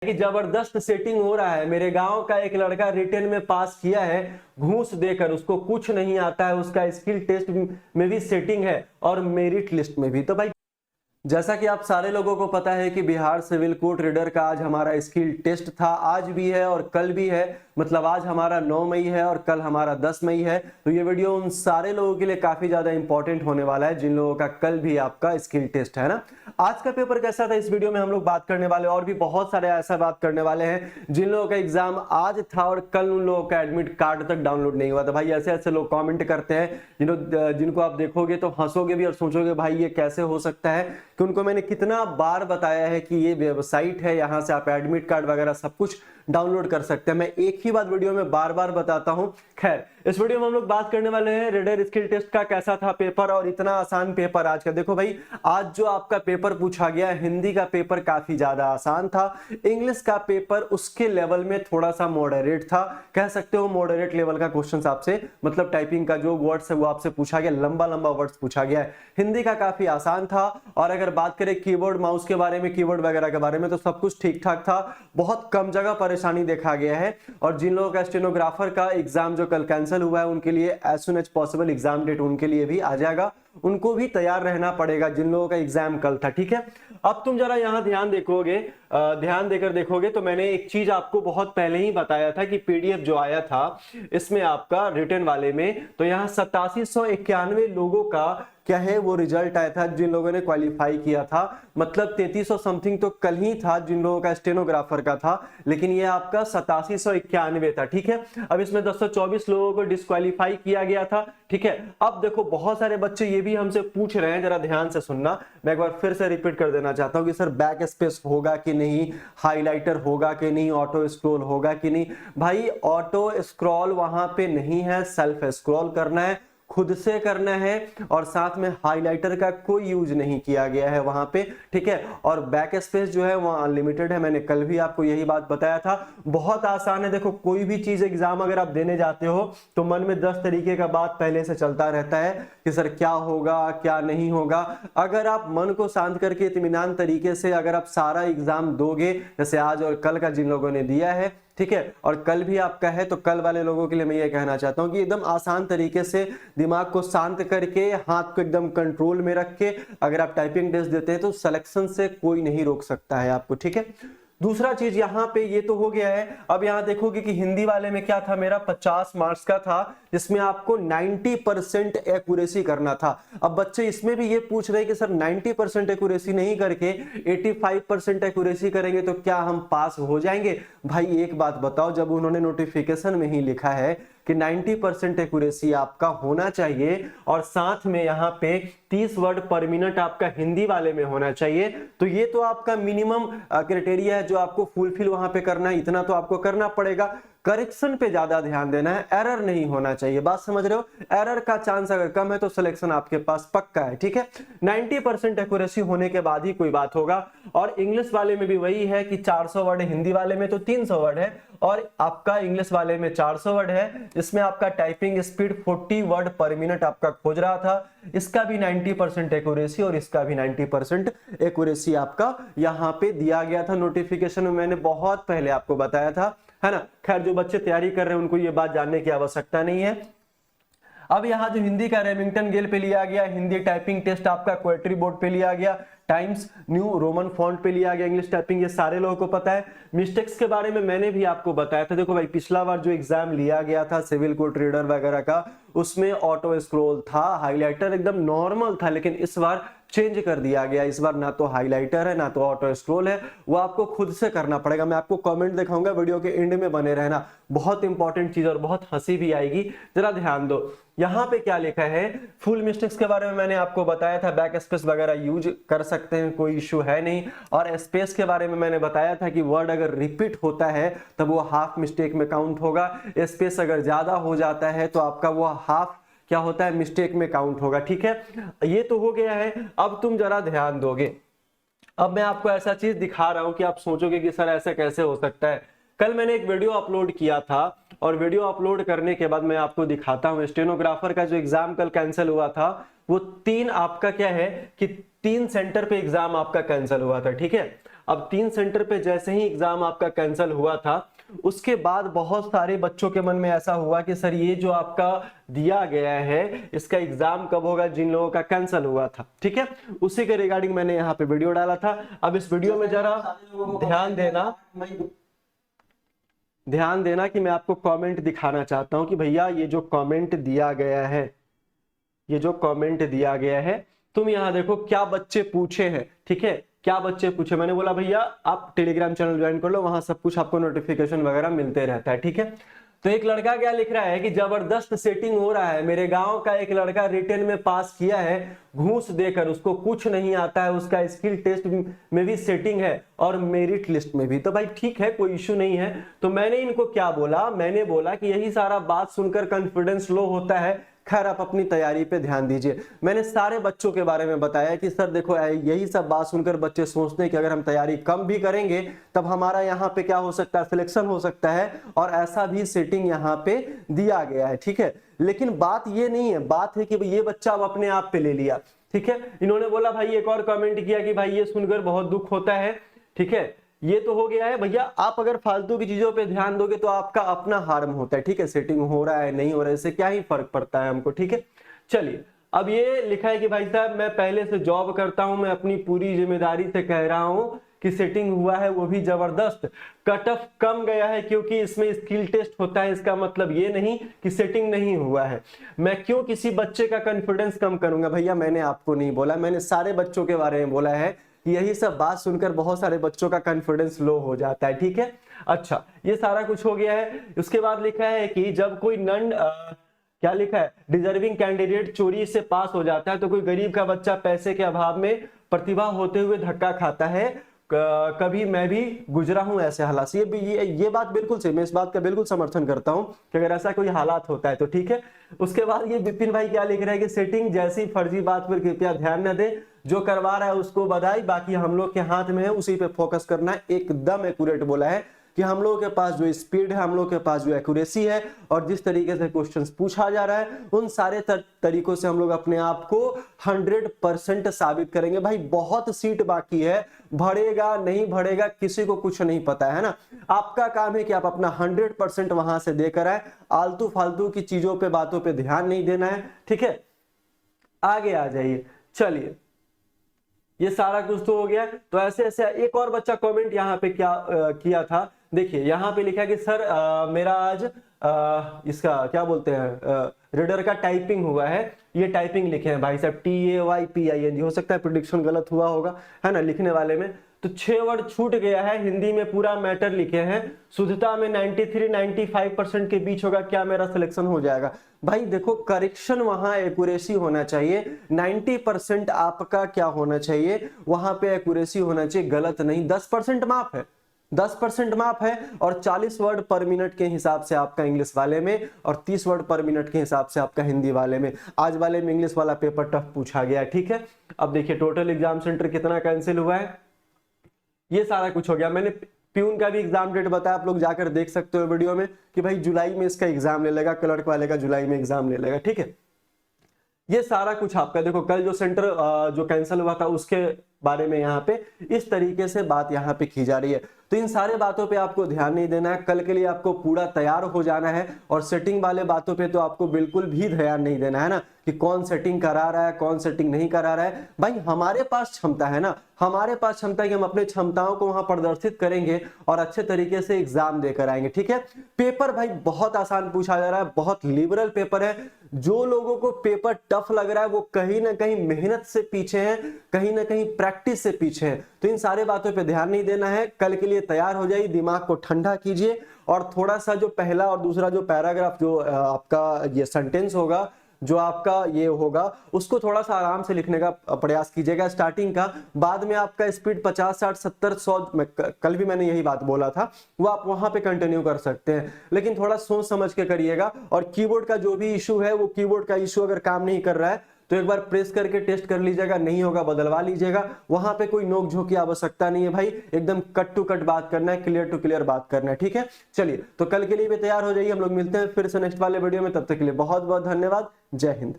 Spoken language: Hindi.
कि जबरदस्त सेटिंग हो रहा है। मेरे गांव का एक लड़का रिटेन में पास किया है घूस देकर, उसको कुछ नहीं आता है, उसका स्किल टेस्ट में भी सेटिंग है और मेरिट लिस्ट में भी। तो भाई जैसा कि आप सारे लोगों को पता है कि बिहार सिविल कोर्ट रीडर का आज हमारा स्किल टेस्ट था, आज भी है और कल भी है। मतलब आज हमारा 9 मई है और कल हमारा 10 मई है। तो ये वीडियो उन सारे लोगों के लिए काफी ज्यादा इंपॉर्टेंट होने वाला है जिन लोगों का कल भी आपका स्किल टेस्ट है ना। आज का पेपर कैसा था इस वीडियो में हम लोग बात करने वाले, और भी बहुत सारे ऐसा बात करने वाले हैं जिन लोगों का एग्जाम आज था और कल उन लोगों का एडमिट कार्ड तक डाउनलोड नहीं हुआ था। भाई ऐसे ऐसे लोग कमेंट करते हैं जिनको आप देखोगे तो हंसोगे भी और सोचोगे भाई ये कैसे हो सकता है, कि उनको मैंने कितना बार बताया है कि ये वेबसाइट है, यहां से आप एडमिट कार्ड वगैरह सब कुछ डाउनलोड कर सकते हैं। मैं एक ही बात वीडियो में बार बार बताता हूं। खैर इस वीडियो में हम लोग बात करने वाले हैं रीडर स्किल टेस्ट का कैसा था पेपर, और इतना आसान पेपर आज का। देखो भाई आज जो आपका पेपर पूछा गया, हिंदी का पेपर काफी ज्यादा आसान था, इंग्लिश का पेपर उसके लेवल में थोड़ा सा मॉडरेट था, कह सकते हो मॉडरेट लेवल का क्वेश्चन आपसे, मतलब टाइपिंग का जो वर्ड्स है वो आपसे पूछा गया, लंबा लंबा वर्ड्स पूछा गया है। हिंदी का काफी आसान था। और अगर बात करें कीबोर्ड माउस के बारे में, कीबोर्ड वगैरह के बारे में, तो सब कुछ ठीक ठाक था, बहुत कम जगह परेशानी देखा गया है। और जिन लोगों का स्टेनोग्राफर का एग्जाम जो कल कैंसिल हुआ है उनके लिए as soon as possible exam date उनके लिए भी आ जाएगा, उनको भी तैयार रहना पड़ेगा जिन लोगों का एग्जाम कल था। ठीक है, अब तुम जरा यहां ध्यान देखोगे, ध्यान देकर देखोगे तो मैंने एक चीज आपको बहुत पहले ही बताया था कि पीडीएफ जो आया था इसमें आपका रिटर्न वाले में, तो यहां 8791 लोगों का क्या है वो रिजल्ट आया था जिन लोगों ने क्वालिफाई किया था। मतलब 3300 समथिंग तो कल ही था जिन लोगों का स्टेनोग्राफर का था, लेकिन ये आपका 8791 था। ठीक है, अब इसमें 224 लोगों को डिस्क्वालीफाई किया गया था। ठीक है, अब देखो बहुत सारे बच्चे ये भी हमसे पूछ रहे हैं, जरा ध्यान से सुनना, मैं एक बार फिर से रिपीट कर देना चाहता हूं कि सर बैक स्पेस होगा कि नहीं, हाईलाइटर होगा कि नहीं, ऑटो स्क्रॉल होगा कि नहीं। भाई ऑटो स्क्रॉल वहां पे नहीं है, सेल्फ स्क्रॉल करना है, खुद से करना है, और साथ में हाइलाइटर का कोई यूज नहीं किया गया है वहां पे। ठीक है, और बैक स्पेस जो है वहां अनलिमिटेड है, मैंने कल भी आपको यही बात बताया था। बहुत आसान है, देखो कोई भी चीज एग्जाम अगर आप देने जाते हो तो मन में 10 तरीके का बात पहले से चलता रहता है कि सर क्या होगा क्या नहीं होगा। अगर आप मन को शांत करके इत्मीनान तरीके से अगर आप सारा एग्जाम दोगे, जैसे आज और कल का जिन लोगों ने दिया है, ठीक है, और कल भी आपका है, तो कल वाले लोगों के लिए मैं ये कहना चाहता हूं कि एकदम आसान तरीके से दिमाग को शांत करके, हाथ को एकदम कंट्रोल में रख के अगर आप टाइपिंग टेस्ट देते हैं तो सिलेक्शन से कोई नहीं रोक सकता है आपको। ठीक है, दूसरा चीज यहां पे ये तो हो गया है। अब यहां देखोगे कि हिंदी वाले में क्या था, मेरा 50 मार्क्स का था जिसमें आपको 90% एक्यूरेसी करना था। अब बच्चे इसमें भी ये पूछ रहे हैं कि सर 90% एक्यूरेसी नहीं करके 85% एक्यूरेसी करेंगे तो क्या हम पास हो जाएंगे? भाई एक बात बताओ, जब उन्होंने नोटिफिकेशन में ही लिखा है कि 90% एक्यूरेसी आपका होना चाहिए और साथ में यहाँ पे 30 वर्ड पर मिनट आपका हिंदी वाले में होना चाहिए, तो ये तो आपका मिनिमम क्राइटेरिया है जो आपको फुलफिल वहां पे करना है, इतना तो आपको करना पड़ेगा। करेक्शन पे ज्यादा ध्यान देना है, एरर नहीं होना चाहिए। बात समझ रहे हो? एरर का चांस अगर कम है तो सिलेक्शन आपके पास पक्का है। ठीक है, 90% एक्यूरेसी होने के बाद ही कोई बात होगा। और इंग्लिश वाले में भी वही है कि 400 वर्ड, हिंदी वाले में तो 300 वर्ड है और आपका इंग्लिश वाले में 400 वर्ड है। इसमें आपका टाइपिंग स्पीड 40 वर्ड पर मिनट आपका खोज रहा था, इसका भी 90% एक्यूरेसी और इसका भी 90% एक्यूरेसी आपका यहाँ पे दिया गया था नोटिफिकेशन में, मैंने बहुत पहले आपको बताया था, है ना। खैर जो बच्चे तैयारी कर रहे हैं उनको ये बात जानने की आवश्यकता नहीं है। अब यहाँ जो हिंदी का रेमिंगटन गेल पे लिया गया, हिंदी टाइपिंग टेस्ट आपका क्वेट्री बोर्ड पे लिया गया, टाइम्स न्यू रोमन फॉन्ट पे लिया गया, इंग्लिश टाइपिंग ये सारे लोगों को पता है। मिस्टेक्स के बारे में मैंने भी आपको बताया था। देखो भाई पिछला बार जो एग्जाम लिया गया था सिविल कोर्ट रीडर वगैरह का, उसमें ऑटो स्क्रॉल था, हाईलाइटर एकदम नॉर्मल था, लेकिन इस बार चेंज कर दिया गया। इस बार ना तो हाईलाइटर है ना तो ऑटो स्क्रॉल है, वो आपको खुद से करना पड़ेगा। मैं आपको कमेंट दिखाऊंगा, वीडियो के एंड में बने रहना, बहुत इंपॉर्टेंट चीज और बहुत हंसी भी आएगी, जरा ध्यान दो। यहाँ पे क्या लिखा है, फुल मिस्टेक्स के बारे में मैंने आपको बताया था, बैक स्पेस वगैरह यूज कर सकते हैं, कोई इश्यू है नहीं। और स्पेस के बारे में मैंने बताया था कि वर्ड अगर रिपीट होता है तब वो हाफ मिस्टेक में काउंट होगा, स्पेस अगर ज्यादा हो जाता है तो आपका वो हाफ क्या होता है, मिस्टेक में काउंट होगा। ठीक है, ये तो हो गया है। अब तुम जरा ध्यान दोगे, अब मैं आपको ऐसा चीज दिखा रहा हूं कि आप सोचोगे कि सर ऐसा कैसे हो सकता है। कल मैंने एक वीडियो अपलोड किया था और वीडियो अपलोड करने के बाद मैं आपको दिखाता हूं, स्टेनोग्राफर का जो एग्जाम कल कैंसिल हुआ था वो 3 आपका क्या है कि 3 सेंटर पे एग्जाम आपका कैंसिल हुआ था। ठीक है, अब 3 सेंटर पे जैसे ही एग्जाम आपका कैंसिल हुआ था, उसके बाद बहुत सारे बच्चों के मन में ऐसा हुआ कि सर ये जो आपका दिया गया है इसका एग्जाम कब होगा, जिन लोगों का कैंसिल हुआ था, ठीक है, उसी के रिगार्डिंग मैंने यहाँ पे वीडियो डाला था। अब इस वीडियो में जरा ध्यान देना कि मैं आपको कमेंट दिखाना चाहता हूं कि भैया ये जो कमेंट दिया गया है, ये जो कमेंट दिया गया है, तुम यहाँ देखो क्या बच्चे पूछे हैं, ठीक है, क्या बच्चे पूछे। मैंने बोला भैया आप टेलीग्राम चैनल ज्वाइन कर लो, वहां सब कुछ आपको नोटिफिकेशन वगैरह मिलते रहता है, ठीक है। तो एक लड़का क्या लिख रहा है कि जबरदस्त सेटिंग हो रहा है, मेरे गांव का एक लड़का रिटन में पास किया है, घूस देकर, उसको कुछ नहीं आता है, उसका स्किल टेस्ट में भी सेटिंग है और मेरिट लिस्ट में भी। तो भाई ठीक है, कोई इश्यू नहीं है। तो मैंने इनको क्या बोला, मैंने बोला कि यही सारा बात सुनकर कॉन्फिडेंस लो होता है, खैर आप अपनी तैयारी पे ध्यान दीजिए। मैंने सारे बच्चों के बारे में बताया कि सर देखो यही सब बात सुनकर बच्चे सोचते हैं कि अगर हम तैयारी कम भी करेंगे तब हमारा यहाँ पे क्या हो सकता है, सिलेक्शन हो सकता है, और ऐसा भी सेटिंग यहाँ पे दिया गया है, ठीक है। लेकिन बात ये नहीं है, बात है कि ये बच्चा अब अपने आप पे ले लिया, ठीक है। इन्होंने बोला भाई, एक और कमेंट किया कि भाई ये सुनकर बहुत दुख होता है, ठीक है। ये तो हो गया है भैया, आप अगर फालतू की चीजों पे ध्यान दोगे तो आपका अपना हार्म होता है, ठीक है। सेटिंग हो रहा है नहीं हो रहा है इससे क्या ही फर्क पड़ता है हमको, ठीक है। चलिए, अब ये लिखा है कि भाई साहब मैं पहले से जॉब करता हूं, मैं अपनी पूरी जिम्मेदारी से कह रहा हूं कि सेटिंग हुआ है, वो भी जबरदस्त। कट ऑफ कम गया है क्योंकि इसमें स्किल टेस्ट होता है, इसका मतलब ये नहीं कि सेटिंग नहीं हुआ है। मैं क्यों किसी बच्चे का कॉन्फिडेंस कम करूंगा भैया, मैंने आपको नहीं बोला, मैंने सारे बच्चों के बारे में बोला है। यही सब बात सुनकर बहुत सारे बच्चों का कॉन्फिडेंस लो हो जाता है, ठीक है। अच्छा, ये सारा कुछ हो गया है। उसके बाद लिखा है कि जब कोई क्या लिखा है, डिजर्विंग कैंडिडेट चोरी से पास हो जाता है तो कोई गरीब का बच्चा पैसे के अभाव में प्रतिभा होते हुए धक्का खाता है। कभी मैं भी गुजरा हूं ऐसे हालात से। ये बात बिल्कुल सही, मैं इस बात का बिल्कुल समर्थन करता हूं कि अगर ऐसा कोई हालात होता है तो ठीक है। उसके बाद ये विपिन भाई क्या लिख रहे हैं कि सेटिंग जैसी फर्जी बात पर कृपया ध्यान न दे, जो करवा रहा है उसको बधाई, बाकी हम लोग के हाथ में है, उसी पे फोकस करना है। एकदम एक्यूरेट बोला है कि हम लोगों के पास जो स्पीड है, हम लोग के पास जो एक्यूरेसी है, और जिस तरीके से क्वेश्चंस पूछा जा रहा है उन सारे तरीकों से हम लोग अपने आप को 100% साबित करेंगे। भाई बहुत सीट बाकी है, भरेगा नहीं भरेगा किसी को कुछ नहीं पता है ना। आपका काम है कि आप अपना 100% वहां से देकर आए, आलतू फालतू की चीजों पे बातों पे ध्यान नहीं देना है, ठीक है। आगे आ जाइए। चलिए, ये सारा कुछ तो हो गया। तो ऐसे ऐसे एक और बच्चा कमेंट यहाँ पे क्या किया था, देखिए यहाँ पे लिखा कि सर मेरा आज इसका क्या बोलते हैं रीडर का टाइपिंग हुआ है। ये टाइपिंग लिखे हैं भाई साहब, TAYPING, हो सकता है प्रेडिक्शन गलत हुआ होगा, है ना, लिखने वाले में। तो 6 वर्ड छूट गया है, हिंदी में पूरा मैटर लिखे हैं, शुद्धता में 93-95% के बीच होगा, क्या मेरा सिलेक्शन हो जाएगा? भाई देखो, करेक्शन वहां एक्यूरेसी होना चाहिए, 90% आपका क्या होना चाहिए, वहां पे एक्यूरेसी होना चाहिए, गलत नहीं। 10% माफ है, 10% माफ है, और 40 वर्ड पर मिनट के हिसाब से आपका इंग्लिश वाले में, और 30 वर्ड पर मिनट के हिसाब से आपका हिंदी वाले में। आज वाले में इंग्लिश वाला पेपर टफ पूछा गया, ठीक है। अब देखिए टोटल एग्जाम सेंटर कितना कैंसिल हुआ है, ये सारा कुछ हो गया। मैंने प्यून का भी एग्जाम डेट बताया, आप लोग जाकर देख सकते हो वीडियो में कि भाई जुलाई में इसका एग्जाम ले लेगा, क्लर्क वाले का जुलाई में एग्जाम ले लेगा, ठीक है। ये सारा कुछ आपका देखो, कल जो सेंटर जो कैंसिल हुआ था उसके बारे में यहाँ पे इस तरीके से बात यहाँ पे की जा रही है। तो इन सारे बातों पे आपको ध्यान नहीं देना है, कल के लिए आपको पूरा तैयार हो जाना है। और सेटिंग वाले बातों पे तो आपको बिल्कुल भी ध्यान नहीं देना है ना, कि कौन सेटिंग करा रहा है कौन सेटिंग नहीं करा रहा है। भाई हमारे पास क्षमता है ना, हमारे पास क्षमता है कि हम अपने क्षमताओं को वहां प्रदर्शित करेंगे और अच्छे तरीके से एग्जाम देकर आएंगे, ठीक है। पेपर भाई बहुत आसान पूछा जा रहा है, बहुत लिबरल पेपर है। जो लोगों को पेपर टफ लग रहा है वो कहीं ना कहीं मेहनत से पीछे हैं, कहीं ना कहीं प्रैक्टिस से पीछे हैं। तो इन सारे बातों पे ध्यान नहीं देना है, कल के लिए तैयार हो जाइए, दिमाग को ठंडा कीजिए, और थोड़ा सा जो पहला और दूसरा जो पैराग्राफ जो आपका ये सेंटेंस होगा, जो आपका ये होगा, उसको थोड़ा सा आराम से लिखने का प्रयास कीजिएगा स्टार्टिंग का। बाद में आपका स्पीड 50, 60, 70, 100, कल भी मैंने यही बात बोला था, वो आप वहां पे कंटिन्यू कर सकते हैं, लेकिन थोड़ा सोच समझ के करिएगा। और कीबोर्ड का जो भी इशू है, वो कीबोर्ड का इशू अगर काम नहीं कर रहा है तो एक बार प्रेस करके टेस्ट कर लीजिएगा, नहीं होगा बदलवा लीजिएगा। वहां पे कोई नोक झोंक की आवश्यकता नहीं है भाई, एकदम कट टू कट बात करना है, क्लियर टू क्लियर बात करना है, ठीक है। चलिए, तो कल के लिए भी तैयार हो जाइए, हम लोग मिलते हैं फिर से नेक्स्ट वाले वीडियो में, तब तक के लिए बहुत बहुत धन्यवाद। जय हिंद।